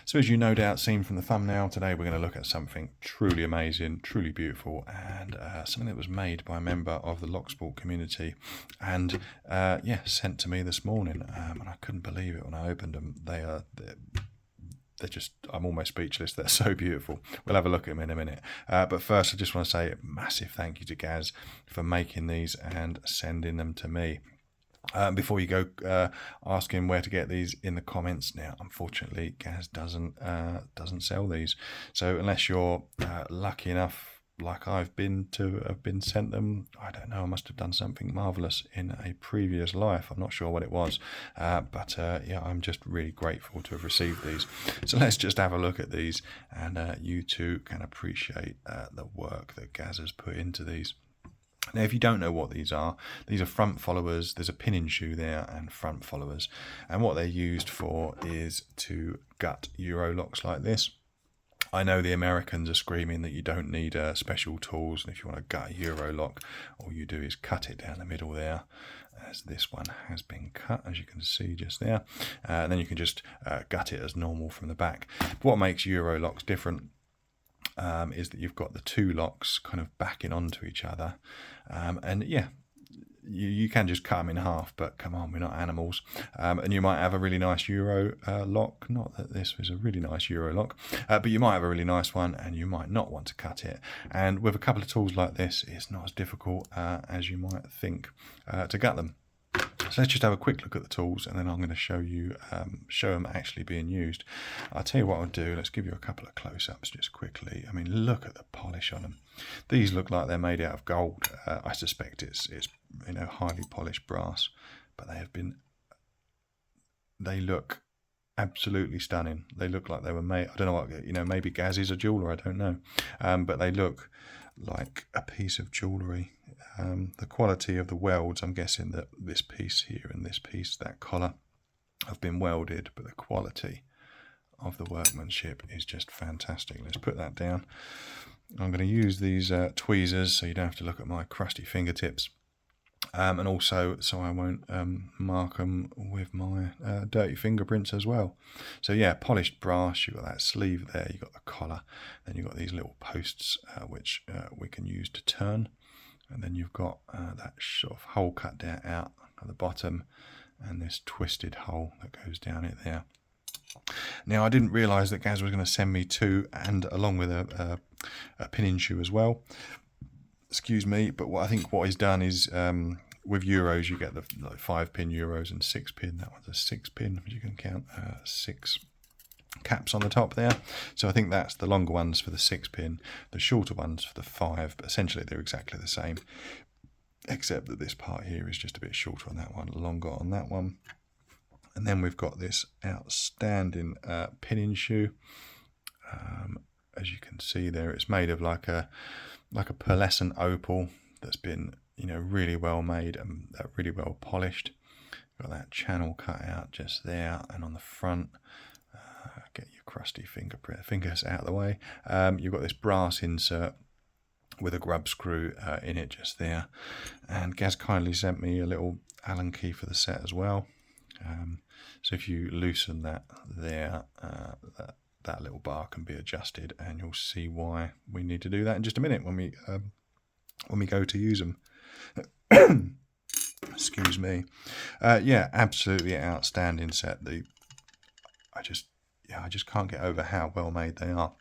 So as you no doubt seen from the thumbnail, today we're going to look at something truly amazing, truly beautiful, and something that was made by a member of the Locksport community, and yeah, sent to me this morning, and I couldn't believe it when I opened them. They're just, I'm almost speechless. They're so beautiful. We'll have a look at them in a minute. But first, I just want to say a massive thank you to Gaz for making these and sending them to me. Before you go asking where to get these in the comments, now unfortunately Gaz doesn't sell these, so unless you're lucky enough like I've been to have been sent them, I don't know, I must have done something marvelous in a previous life. I'm not sure what it was, but yeah, I'm just really grateful to have received these. So let's just have a look at these, and you too can appreciate the work that Gaz has put into these. Now, if you don't know what these are front followers. There's a pin-in shoe there and front followers. And what they're used for is to gut Euro locks like this. I know the Americans are screaming that you don't need special tools, and if you want to gut a Euro lock, all you do is cut it down the middle there, as this one has been cut, as you can see just there. And then you can just gut it as normal from the back. What makes Euro locks different is that you've got the two locks kind of backing onto each other, and yeah, you can just cut them in half, but come on, we're not animals. And you might have a really nice Euro lock, not that this was a really nice Euro lock, but you might have a really nice one and you might not want to cut it. And with a couple of tools like this, it's not as difficult as you might think to gut them. So let's just have a quick look at the tools, and then I'm going to show you show them actually being used. I'll tell you what I'll do. Let's give you a couple of close-ups just quickly. I mean, look at the polish on them. These look like they're made out of gold. I suspect it's you know, highly polished brass, but they look absolutely stunning. They look like they were made, I don't know what, you know, maybe Gaz is a jeweler, I don't know, but they look like a piece of jewellery. The quality of the welds, I'm guessing that this piece here and this piece, that collar, have been welded, but the quality of the workmanship is just fantastic. Let's put that down. I'm going to use these tweezers so you don't have to look at my crusty fingertips, and also so I won't mark them with my dirty fingerprints as well. So yeah, polished brass. You've got that sleeve there, you've got the collar, then you've got these little posts which we can use to turn. And then you've got that sort of hole cut down out at the bottom, and this twisted hole that goes down it there. Now, I didn't realise that Gaz was going to send me two, and along with a pin-in shoe as well. Excuse me, but what he's done is with Euros, you get the 5-pin Euros and 6-pin. That one's a 6-pin, as you can count, 6 caps on the top there. So I think that's the longer ones for the 6-pin, the shorter ones for the 5, but essentially they're exactly the same, except that this part here is just a bit shorter on that one, longer on that one. And then we've got this outstanding pin-in shoe. As you can see there, it's made of like a pearlescent opal that's been, you know, really well made and really well polished. Got that channel cut out just there, and on the front, get your crusty fingers out of the way. You've got this brass insert with a grub screw in it just there, and Gaz kindly sent me a little Allen key for the set as well. So if you loosen that there, that little bar can be adjusted, and you'll see why we need to do that in just a minute when we go to use them. Excuse me. Yeah, absolutely outstanding set. I just can't get over how well made they are.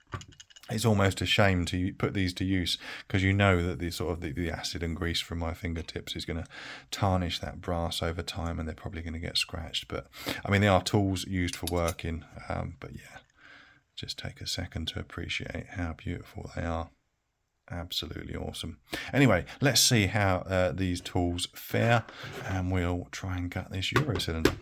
It's almost a shame to put these to use, because you know that the acid and grease from my fingertips is going to tarnish that brass over time, and they're probably going to get scratched. But I mean, they are tools used for working. But yeah, just take a second to appreciate how beautiful they are. Absolutely awesome. Anyway, let's see how these tools fare, and we'll try and gut this Euro cylinder.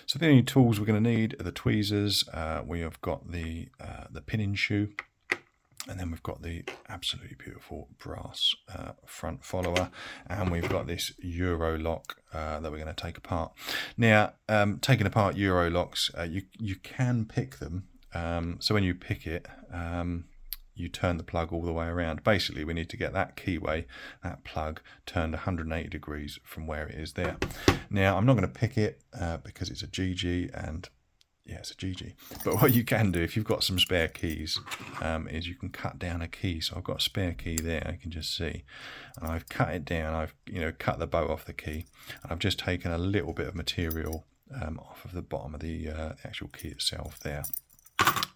So the only tools we're going to need are the tweezers. We have got the pin-in shoe, and then we've got the absolutely beautiful brass front follower, and we've got this Euro lock that we're going to take apart. Now, taking apart Euro locks, you can pick them. So when you pick it, you turn the plug all the way around. Basically, we need to get that keyway, that plug, turned 180 degrees from where it is there. Now, I'm not going to pick it because it's a GG, and yeah, it's a GG. But what you can do, if you've got some spare keys, is you can cut down a key. So I've got a spare key there, you can just see. And I've cut it down, I've cut the bow off the key, and I've just taken a little bit of material off of the bottom of the actual key itself there.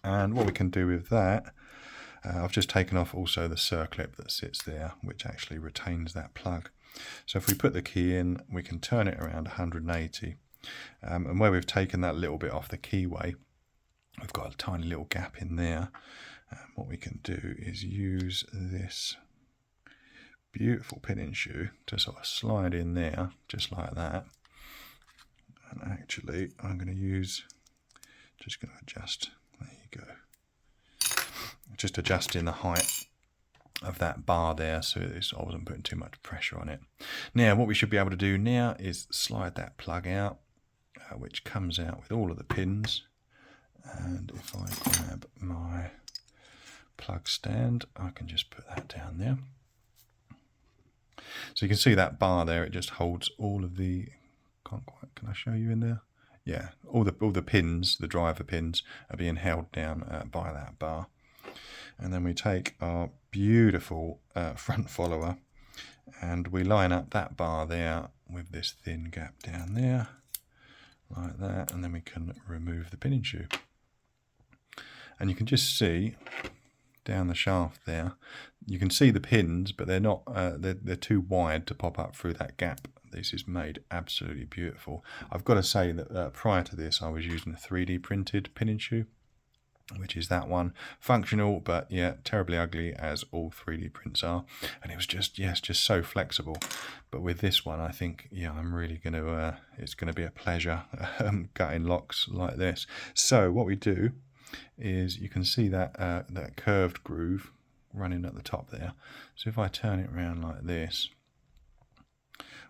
And what we can do with that, I've just taken off also the circlip that sits there, which actually retains that plug. So if we put the key in, we can turn it around 180. And where we've taken that little bit off the keyway, we've got a tiny little gap in there. What we can do is use this beautiful pinning shoe to sort of slide in there, just like that. And actually, I'm going to use, just going to adjust, there you go. Just adjusting the height of that bar there, so I wasn't putting too much pressure on it. Now, what we should be able to do now is slide that plug out, which comes out with all of the pins. And if I grab my plug stand, I can just put that down there. So you can see that bar there, it just holds all of the, can I show you in there? Yeah, all the pins, the driver pins, are being held down by that bar. And then we take our beautiful front follower and we line up that bar there with this thin gap down there, like that, and then we can remove the pinning shoe. And you can just see down the shaft there, you can see the pins, but they're not, they're too wide to pop up through that gap. This is made absolutely beautiful. I've got to say that prior to this, I was using a 3D printed pinning shoe, which is that one. Functional, but yeah, terribly ugly, as all 3D prints are. And it was just, yes, just so flexible. But with this one, I think, yeah, I'm really going to, it's going to be a pleasure cutting locks like this. So what we do is, you can see that, that curved groove running at the top there. So if I turn it around like this,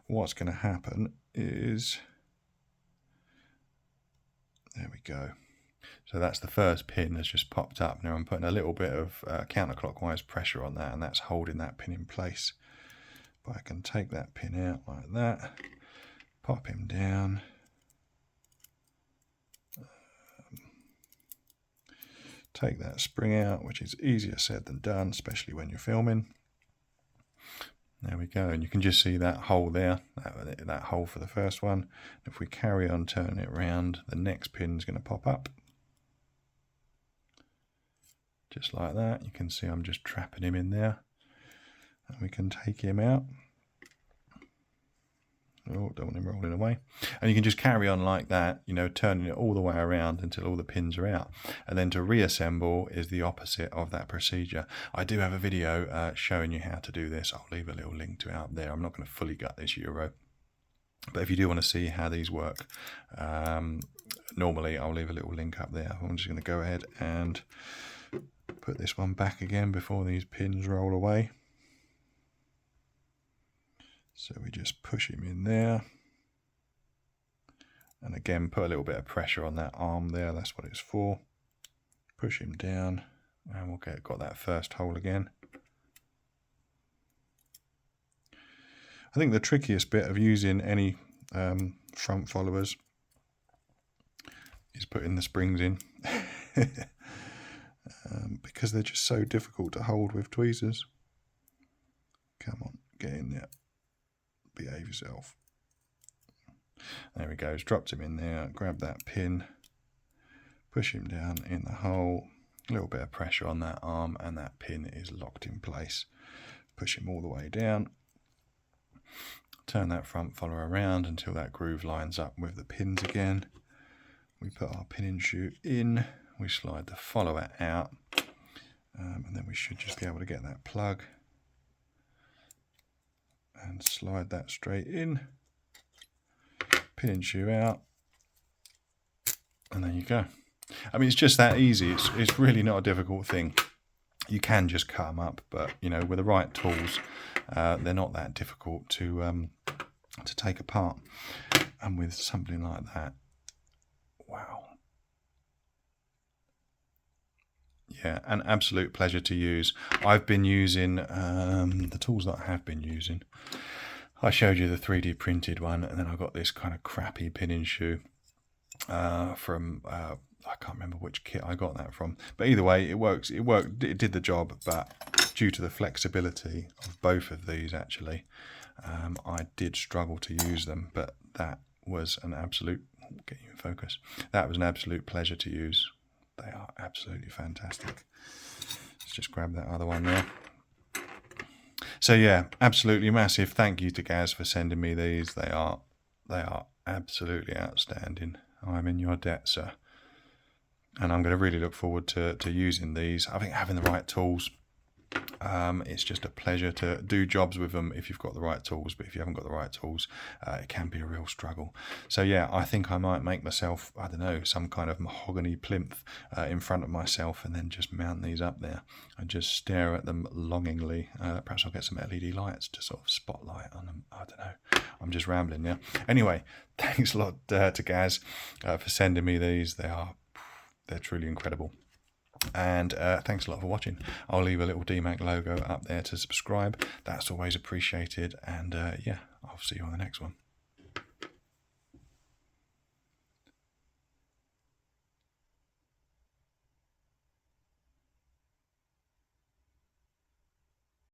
what's going to happen is, there we go. So that's the first pin that's just popped up. Now I'm putting a little bit of counterclockwise pressure on that, and that's holding that pin in place. But I can take that pin out like that, pop him down, take that spring out, which is easier said than done, especially when you're filming. There we go, and you can just see that hole there, that hole for the first one. If we carry on turning it around, the next pin is going to pop up. Just like that. You can see I'm just trapping him in there. And we can take him out. Oh, don't want him rolling away. And you can just carry on like that, you know, turning it all the way around until all the pins are out. And then to reassemble is the opposite of that procedure. I do have a video showing you how to do this. I'll leave a little link to it out there. I'm not going to fully gut this Euro. But if you do want to see how these work, normally I'll leave a little link up there. I'm just going to go ahead and put this one back again before these pins roll away. So we just push him in there. And again, put a little bit of pressure on that arm there. That's what it's for. Push him down and we'll got that first hole again. I think the trickiest bit of using any front followers is putting the springs in. Because they're just so difficult to hold with tweezers. Come on, get in there. Behave yourself. There he goes, dropped him in there, grab that pin, push him down in the hole, a little bit of pressure on that arm and that pin is locked in place. Push him all the way down, turn that front follower around until that groove lines up with the pins again. We put our pinning shoe in, we slide the follower out, and then we should just be able to get that plug and slide that straight in, pinning shoe out, and there you go. I mean, it's just that easy. It's really not a difficult thing. You can just cut them up, but you know, with the right tools, they're not that difficult to take apart. And with something like that, wow. Yeah, an absolute pleasure to use. I've been using the tools that I have been using. I showed you the 3D printed one, and then I got this kind of crappy pinning shoe from I can't remember which kit I got that from, but either way, it works. It worked. It did the job, but due to the flexibility of both of these, actually, I did struggle to use them. But that was an absolute. Get you in focus. That was an absolute pleasure to use. They are absolutely fantastic. Let's just grab that other one there. So yeah, absolutely massive thank you to Gaz for sending me these. They are absolutely outstanding. I'm in your debt, sir. And I'm going to really look forward to using these. I think having the right tools, it's just a pleasure to do jobs with them if you've got the right tools. But if you haven't got the right tools, it can be a real struggle. So yeah, I think I might make myself, I don't know, some kind of mahogany plinth in front of myself, and then just mount these up there and just stare at them longingly. Perhaps I'll get some LED lights to sort of spotlight on them. I don't know. I'm just rambling now. Anyway, thanks a lot to Gaz for sending me these. They're truly incredible. And thanks a lot for watching. I'll leave a little DMAC logo up there to subscribe. That's always appreciated. And yeah, I'll see you on the next one.